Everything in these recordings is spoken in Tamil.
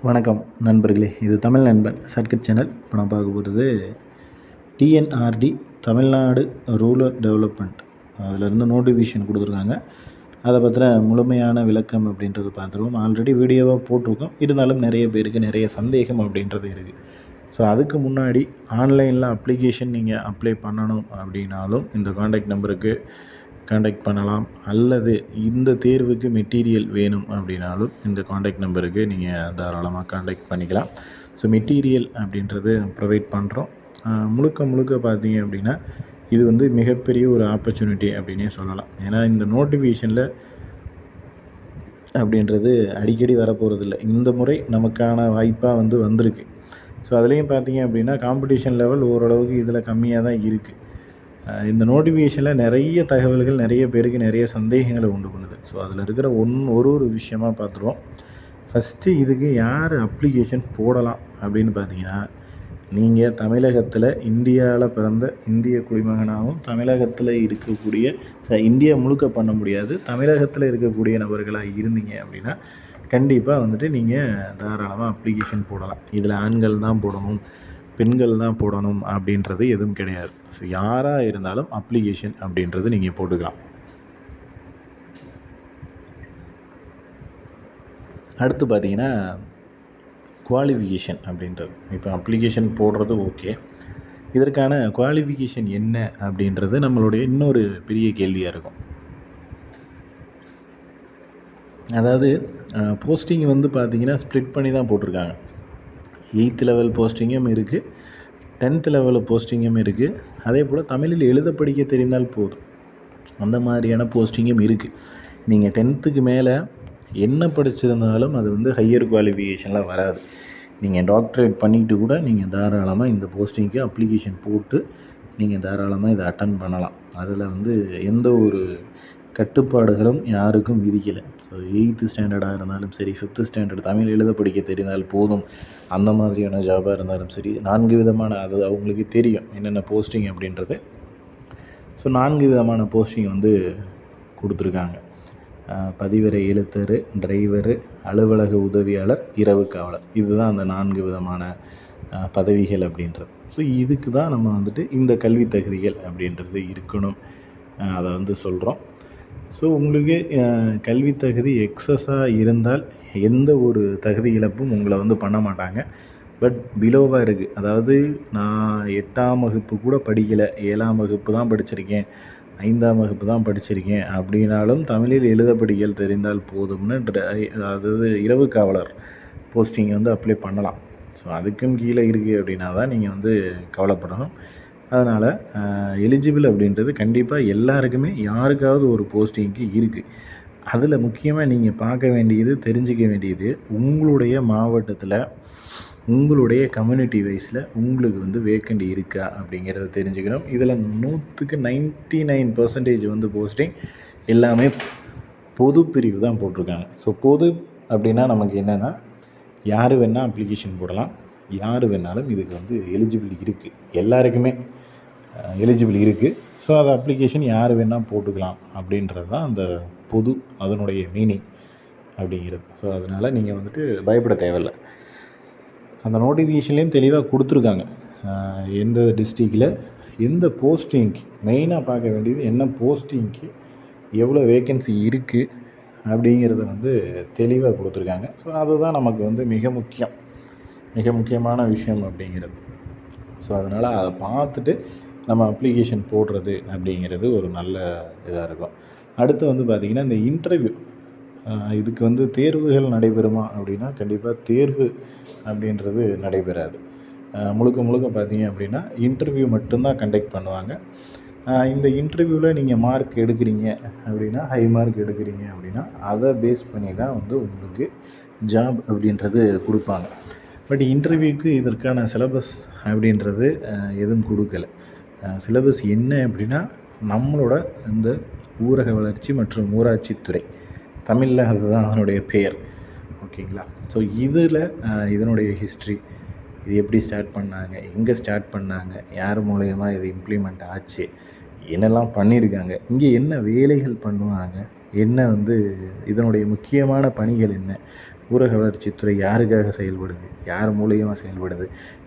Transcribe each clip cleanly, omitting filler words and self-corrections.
வணக்கம் நண்பர்களே, இது தமிழ் நண்பன் சர்க்கிட் சேனல். இப்போ நான் பார்க்க போகிறது டிஎன்ஆர்டி தமிழ்நாடு ரூரல் டெவலப்மெண்ட் அதிலேருந்து நோட்டிஃபிகேஷன் கொடுத்துருக்காங்க. அதை பற்றின முழுமையான விளக்கம் அப்படின்றது பார்த்துருவோம். ஆல்ரெடி வீடியோவாக போட்டிருக்கோம், இருந்தாலும் நிறைய பேருக்கு நிறைய சந்தேகம் அப்படின்றது இருக்குது. ஸோ அதுக்கு முன்னாடி ஆன்லைனில் அப்ளிகேஷன் நீங்கள் அப்ளை பண்ணணும் அப்படின்னாலும் இந்த காண்டாக்ட் நம்பருக்கு காண்டாக்ட் பண்ணலாம். அல்லது இந்த தேர்வுக்கு மெட்டீரியல் வேணும் அப்படின்னாலும் இந்த காண்டாக்ட் நம்பருக்கு நீங்கள் தாராளமாக காண்டாக்ட் பண்ணிக்கலாம். ஸோ மெட்டீரியல் அப்படின்றது ப்ரொவைட் பண்ணுறோம். முழுக்க பார்த்தீங்க அப்படின்னா இது வந்து மிகப்பெரிய ஒரு ஆப்பர்ச்சுனிட்டி அப்படின்னே சொல்லலாம். ஏன்னா இந்த நோட்டிஃபிகேஷனில் அப்படின்றது அடிக்கடி வரப்போகிறதில்ல. இந்த முறை நமக்கான வாய்ப்பாக வந்திருக்கு. ஸோ அதுலேயும் பார்த்தீங்க அப்படின்னா காம்படிஷன் லெவல் ஓரளவுக்கு இதில் கம்மியாக தான் இருக்குது. இந்த நோட்டிஃபிகேஷனில் நிறைய தகவல்கள் நிறைய பேருக்கு நிறைய சந்தேகங்களை உண்டு பண்ணுது. ஸோ அதில் இருக்கிற ஒரு விஷயமாக பார்த்துருவோம். ஃபஸ்ட்டு இதுக்கு யார் அப்ளிகேஷன் போடலாம் அப்படின்னு பார்த்தீங்கன்னா, நீங்கள் தமிழகத்தில் இந்தியாவில் பிறந்த இந்திய குடிமகனாகவும் தமிழகத்தில் இருக்கக்கூடிய இந்தியா முழுக்க பண்ண முடியாது, தமிழகத்தில் இருக்கக்கூடிய நபர்களாக இருந்தீங்க அப்படின்னா கண்டிப்பாக நீங்கள் தாராளமாக அப்ளிகேஷன் போடலாம். இதில் ஆண்கள் தான் போடணும், பெண்கள் தான் போடணும் அப்படின்றது எதுவும் கிடையாது. ஸோ யாராக இருந்தாலும் அப்ளிகேஷன் அப்படின்றது நீங்கள் போட்டுக்கலாம். அடுத்து பார்த்தீங்கன்னா குவாலிஃபிகேஷன் அப்படின்றது. இப்போ அப்ளிகேஷன் போடுறது ஓகே, இதற்கான குவாலிஃபிகேஷன் என்ன அப்படின்றது நம்மளுடைய இன்னொரு பெரிய கேள்வியாக இருக்கும். அதாவது போஸ்டிங் பார்த்தீங்கன்னா ஸ்ப்ளிட் பண்ணி தான் போட்டிருக்காங்க. 8th லெவல் போஸ்டிங்கும் இருக்குது, 10th லெவல் போஸ்டிங்கும் இருக்குது. அதே போல் தமிழில் எழுத படிக்க தெரிந்தால் போதும், அந்த மாதிரியான போஸ்டிங்கும் இருக்குது. நீங்கள் 10th மேலே என்ன படிச்சிருந்தாலும் அது ஹையர் குவாலிஃபிகேஷனில் வராது. நீங்கள் டாக்டரேட் பண்ணிக்கிட்டு கூட நீங்கள் தாராளமாக இந்த போஸ்டிங்க்கு அப்ளிகேஷன் போட்டு நீங்கள் தாராளமாக இதை அட்டன் பண்ணலாம். அதில் எந்த ஒரு கட்டுப்பாடுகளும் யாருக்கும் விதிக்கலை. ஸோ 8th ஸ்டாண்டர்டாக இருந்தாலும் சரி, 5th ஸ்டாண்டர்ட் தமிழ் எழுத படிக்க தெரிந்தால் போதும், அந்த மாதிரியான ஜாபாக இருந்தாலும் சரி, 4 விதமான அது அவங்களுக்கு தெரியும் என்னென்ன போஸ்டிங் அப்படின்றது. ஸோ 4 விதமான போஸ்டிங் கொடுத்துருக்காங்க. பதிவரை எழுத்தர், டிரைவரு, அலுவலக உதவியாளர், இரவு காவலர். இதுதான் அந்த 4 விதமான பதவிகள் அப்படின்றது. ஸோ இதுக்கு தான் நம்ம இந்த கல்வி தகுதிகள் அப்படின்றது இருக்கணும், அதை சொல்கிறோம். ஸோ உங்களுக்கு கல்வி தகுதி எக்ஸஸாக இருந்தால் எந்த ஒரு தகுதி இழப்பும் உங்களை பண்ண மாட்டாங்க. பட் பிலோவாக இருக்குது, அதாவது நான் 8ஆம் வகுப்பு கூட படிக்கலை, 7ஆம் வகுப்பு தான் படிச்சிருக்கேன், 5ஆம் வகுப்பு தான் படிச்சிருக்கேன் அப்படின்னாலும் தமிழில் எழுத படிக்கல் தெரிந்தால் போதும்னு அதாவது இரவு காவலர் போஸ்டிங் அப்ளை பண்ணலாம். ஸோ அதுக்கும் கீழே இருக்குது அப்படின்னா தான் நீங்கள் கவலைப்படணும். அதனால் எலிஜிபிள் அப்படின்றது கண்டிப்பாக எல்லாருக்குமே யாருக்காவது ஒரு போஸ்டிங்க்கு இருக்குது. அதில் முக்கியமாக நீங்கள் பார்க்க வேண்டியது, தெரிஞ்சிக்க வேண்டியது, உங்களுடைய மாவட்டத்தில் உங்களுடைய கம்யூனிட்டி வைஸில் உங்களுக்கு வேக்கண்ட் இருக்கா அப்படிங்கிறத தெரிஞ்சுக்கணும். இதில் 100க்கு 99% போஸ்டிங் எல்லாமே பொது பிரிவு தான் போட்டிருக்காங்க. ஸோ பொது அப்படின்னா நமக்கு என்னென்னா, யார் வேணால் அப்ளிகேஷன் போடலாம், யார் வேணாலும் இதுக்கு எலிஜிபிள் இருக்குது, எல்லாருக்குமே எலிஜிபிள் இருக்குது. ஸோ அது அப்ளிகேஷன் யார் வேணால் போட்டுக்கலாம் அப்படின்றது தான் அந்த பொது, அதனுடைய மீனிங் அப்படிங்கிறது. ஸோ அதனால் நீங்கள் பயப்பட தேவையில்லை. அந்த நோட்டிஃபிகேஷன்லேயும் தெளிவாக கொடுத்துருக்காங்க, எந்த டிஸ்ட்ரிக்டில் எந்த போஸ்டிங்க்கு, மெயினாக பார்க்க வேண்டியது என்ன போஸ்டிங்க்கு எவ்வளோ வேக்கன்சி இருக்குது அப்படிங்கிறத தெளிவாக கொடுத்துருக்காங்க. ஸோ அதுதான் நமக்கு மிக முக்கியமான விஷயம் அப்படிங்கிறது. ஸோ அதனால் அதை பார்த்துட்டு நம்ம அப்ளிகேஷன் போடுறது அப்படிங்கிறது ஒரு நல்ல இதாக இருக்கும். அடுத்து பார்த்திங்கன்னா இந்த இன்டர்வியூ, இதுக்கு தேர்வுகள் நடைபெறுமா அப்படின்னா கண்டிப்பாக தேர்வு அப்படின்றது நடைபெறாது. முழுக்க பார்த்தீங்க அப்படின்னா இன்டர்வியூ மட்டும்தான் கண்டக்ட் பண்ணுவாங்க. இந்த இன்டர்வியூவில் நீங்கள் மார்க் எடுக்கிறீங்க அப்படின்னா, ஹை மார்க் எடுக்கிறீங்க அப்படின்னா அதை பேஸ் பண்ணி தான் உங்களுக்கு ஜாப் அப்படின்றது கொடுப்பாங்க. பட் இன்டர்வியூக்கு இதற்கான சிலபஸ் அப்படின்றது எதுவும் கொடுக்கலை. சிலபஸ் என்ன அப்படின்னா, நம்மளோட இந்த ஊரக வளர்ச்சி மற்றும் ஊராட்சித்துறை, தமிழில் அதுதான் அதனுடைய பெயர், ஓகேங்களா. ஸோ இதில் இதனுடைய ஹிஸ்ட்ரி, இது எப்படி ஸ்டார்ட் பண்ணாங்க, எங்கே ஸ்டார்ட் பண்ணாங்க, யார் மூலயமா இது இம்ப்ளிமெண்ட் ஆச்சு, என்னெல்லாம் பண்ணியிருக்காங்க, இங்கே என்ன வேலைகள் பண்ணுவாங்க, என்ன இதனுடைய முக்கியமான பணிகள் என்ன, ஊரக வளர்ச்சித்துறை யாருக்காக செயல்படுது, யார் மூலியமாக செயல்படுது,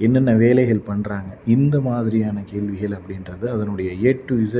என்னென்ன வேலைகள் பண்ணுறாங்க, இந்த மாதிரியான கேள்விகள் அப்படின்றது அதனுடைய A to Z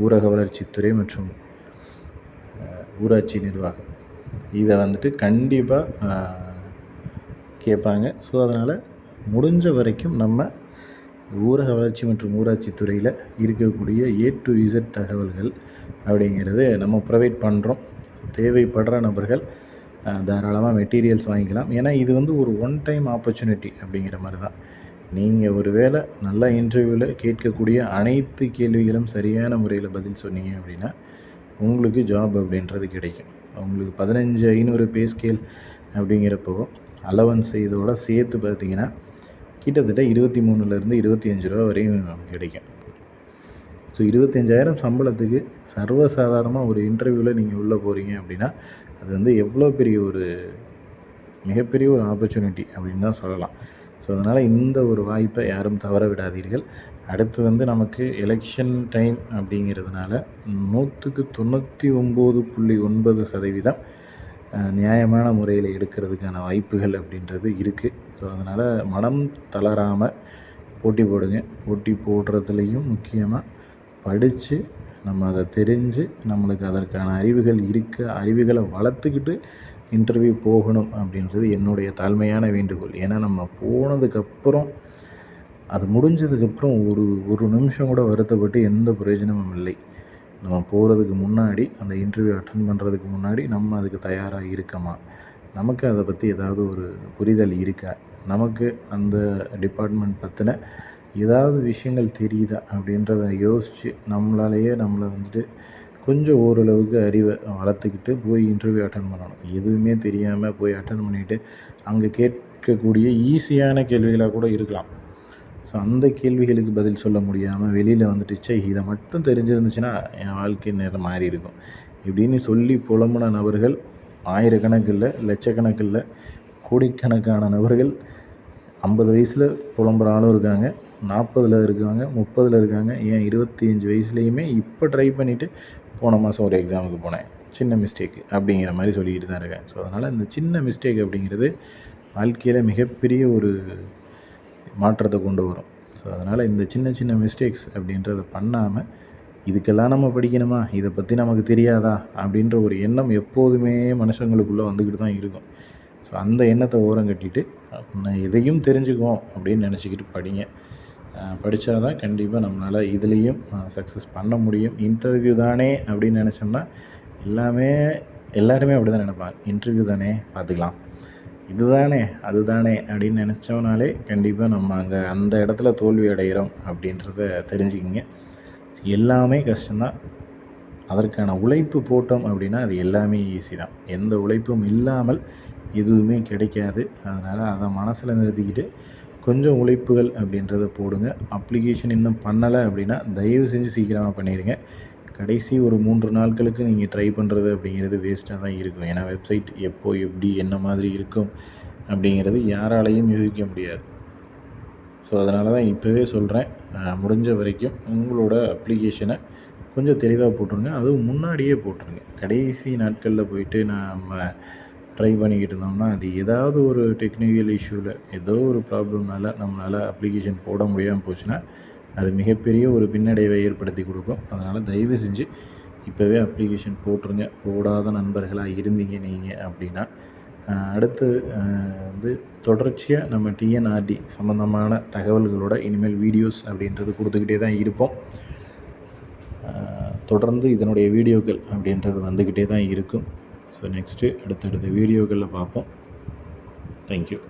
ஊரக வளர்ச்சித்துறை மற்றும் ஊராட்சி நிர்வாகம் இதை வந்துட்டு கண்டிப்பாக கேட்பாங்க. ஸோ அதனால் முடிஞ்ச வரைக்கும் நம்ம ஊரக வளர்ச்சி மற்றும் ஊராட்சி துறையில் இருக்கக்கூடிய A to Z தகவல்கள் அப்படிங்கிறது நம்ம ப்ரொவைட் பண்ணுறோம். தேவைப்படுற நபர்கள் தாராளமாக மெட்டீரியல்ஸ் வாங்கிக்கலாம். ஏன்னா இது வந்து ஒரு ஒன் டைம் ஆப்பர்ச்சுனிட்டி அப்படிங்கிற மாதிரி தான். நீங்கள் ஒரு வேளை நல்ல இன்டர்வியூவில் கேட்கக்கூடிய அனைத்து கேள்விகளும் சரியான முறையில் பதில் சொன்னீங்க அப்படின்னா உங்களுக்கு ஜாப் அப்படின்றது கிடைக்கும். உங்களுக்கு 15,500 பே ஸ்கேல் அப்படிங்கிறப்போ அலவன்ஸ் இதோட சேர்த்து பார்த்திங்கன்னா கிட்டத்தட்ட 23லேருந்து 25 ரூபா வரையும் கிடைக்கும். ஸோ 25,000 சம்பளத்துக்கு சர்வசாதாரணமாக ஒரு இன்டர்வியூவில் நீங்கள் உள்ளே போகிறீங்க அப்படின்னா அது வந்து எவ்வளோ பெரிய ஒரு மிகப்பெரிய ஒரு ஆப்பர்ச்சுனிட்டி அப்படின்னு தான் சொல்லலாம். ஸோ அதனால் இந்த ஒரு வாய்ப்பை யாரும் தவற விடாதீர்கள். அடுத்து வந்து நமக்கு எலெக்ஷன் டைம் அப்படிங்கிறதுனால 99.9% நியாயமான முறையில் எடுக்கிறதுக்கான வாய்ப்புகள் அப்படின்றது இருக்குது. ஸோ அதனால் மனம் தளராமல் போட்டி போடுங்க. போட்டி போடுறதுலேயும் முக்கியமாக படித்து நம்ம அதை தெரிஞ்சு நம்மளுக்கு அதற்கான அறிவுகளை வளர்த்துக்கிட்டு இன்டர்வியூ போகணும் அப்படின்றது என்னுடைய தாழ்மையான வேண்டுகோள். ஏன்னா நம்ம போனதுக்கப்புறம் அது முடிஞ்சதுக்கப்புறம் ஒரு நிமிஷம் கூட வருத்தப்பட்டு எந்த பிரயோஜனமும் இல்லை. நம்ம போகிறதுக்கு முன்னாடி அந்த இன்டர்வியூ அட்டன் பண்ணுறதுக்கு முன்னாடி நம்ம அதுக்கு தயாராக இருக்கோமா, நமக்கு அதை பற்றி ஏதாவது ஒரு புரிதல் இருக்கா, நமக்கு அந்த டிபார்ட்மெண்ட் பற்றின ஏதாவது விஷயங்கள் தெரியுதா அப்படின்றத யோசித்து நம்மளாலேயே நம்மளை வந்துட்டு கொஞ்சம் ஓரளவுக்கு அறிவை வளர்த்துக்கிட்டு போய் இன்டர்வியூ அட்டன் பண்ணணும். எதுவுமே தெரியாமல் போய் அட்டன் பண்ணிவிட்டு அங்கே கேட்கக்கூடிய ஈஸியான கேள்விகளாக கூட இருக்கலாம். ஸோ அந்த கேள்விகளுக்கு பதில் சொல்ல முடியாமல் வெளியில் வந்துட்டு இதை மட்டும் தெரிஞ்சிருந்துச்சுன்னா என் வாழ்க்கை நேரம் மாறி இருக்கும் இப்படின்னு சொல்லி புலம்புன நபர்கள் ஆயிரக்கணக்கில், லட்சக்கணக்கில், கோடிக்கணக்கான நபர்கள் 50 வயசில் புலம்புற ஆளும் இருக்காங்க, 40 இருக்காங்க, 30 இருக்காங்க, ஏன் 25 வயசுலேயுமே இப்போ ட்ரை பண்ணிவிட்டு போன மாதம் ஒரு எக்ஸாமுக்கு போனேன், சின்ன மிஸ்டேக்கு அப்படிங்கிற மாதிரி சொல்லிக்கிட்டு தான் இருக்கேன். ஸோ அதனால் இந்த சின்ன மிஸ்டேக் அப்படிங்கிறது வாழ்க்கையில் மிகப்பெரிய ஒரு மாற்றத்தை கொண்டு வரும். ஸோ அதனால் இந்த சின்ன சின்ன மிஸ்டேக்ஸ் அப்படின்றத பண்ணாமல் இதுக்கெல்லாம் நம்ம படிக்கணுமா, இதை பற்றி நமக்கு தெரியாதா அப்படின்ற ஒரு எண்ணம் எப்போதுமே மனுஷங்களுக்குள்ளே வந்துக்கிட்டு தான் இருக்கும். ஸோ அந்த எண்ணத்தை ஓரம் கட்டிட்டு எதையும் தெரிஞ்சுக்குவோம் அப்படின்னு நினச்சிக்கிட்டு படிங்க. படித்தா தான் கண்டிப்பாக நம்மளால் இதுலேயும் சக்ஸஸ் பண்ண முடியும். இன்டர்வியூ தானே அப்படின்னு நினச்சோம்னா எல்லாருமே அப்படி தான் நினைப்பாங்க. இன்டர்வியூ தானே பார்த்துக்கலாம், இதுதானே அதுதானே அப்படின்னு நினச்சோம்னாலே கண்டிப்பாக நம்ம அந்த இடத்துல தோல்வி அடைகிறோம் அப்படின்றத தெரிஞ்சுக்கிங்க. எல்லாமே கஷ்டம்தான், அதற்கான உழைப்பு போட்டோம் அப்படின்னா அது எல்லாமே ஈஸி தான். எந்த உழைப்பும் இல்லாமல் எதுவுமே கிடைக்காது. அதனால் அதை மனசில் நிறுத்திக்கிட்டு கொஞ்சம் உழைப்புகள் அப்படின்றத போடுங்க. அப்ளிகேஷன் இன்னும் பண்ணலை அப்படின்னா தயவு செஞ்சு சீக்கிரமாக பண்ணிடுங்க. கடைசி ஒரு 3 நாட்களுக்கு நீங்கள் ட்ரை பண்ணுறது அப்படிங்கிறது வேஸ்ட்டாக தான் இருக்கும். ஏன்னா வெப்சைட் எப்போ எப்படி என்ன மாதிரி இருக்கும் அப்படிங்கிறது யாராலையும் யூகிக்க முடியாது. ஸோ அதனால தான் இப்போவே சொல்கிறேன், முடிஞ்ச வரைக்கும் உங்களோட அப்ளிகேஷனை கொஞ்சம் தெளிவாக போட்டுருங்க. அதுவும் முன்னாடியே போட்டுருங்க. கடைசி நாட்களில் போயிட்டு நம்ம ட்ரை பண்ணிக்கிட்டு இருந்தோம்னா அது ஏதாவது ஒரு டெக்னிக்கல் இஷ்யூவில் ஏதோ ஒரு ப்ராப்ளம்னால நம்மளால் அப்ளிகேஷன் போட முடியாமல் போச்சுன்னா அது மிகப்பெரிய ஒரு பின்னடைவை ஏற்படுத்தி கொடுக்கும். அதனால் தயவு செஞ்சு இப்போவே அப்ளிகேஷன் போட்டுருங்க. போடாத நண்பர்களாக இருந்தீங்க நீங்கள் அப்படின்னா அடுத்து வந்து தொடர்ச்சியாக நம்ம டிஎன்ஆர்டி சம்மந்தமான தகவல்களோட இனிமேல் வீடியோஸ் அப்படின்றது கொடுத்துக்கிட்டே தான் இருப்போம். தொடர்ந்து இதனுடைய வீடியோக்கள் அப்படின்றது வந்துக்கிட்டே தான் இருக்கும். ஸோ நெக்ஸ்ட்டு அடுத்தடுத்த வீடியோக்களில் பார்ப்போம். தேங்க்யூ.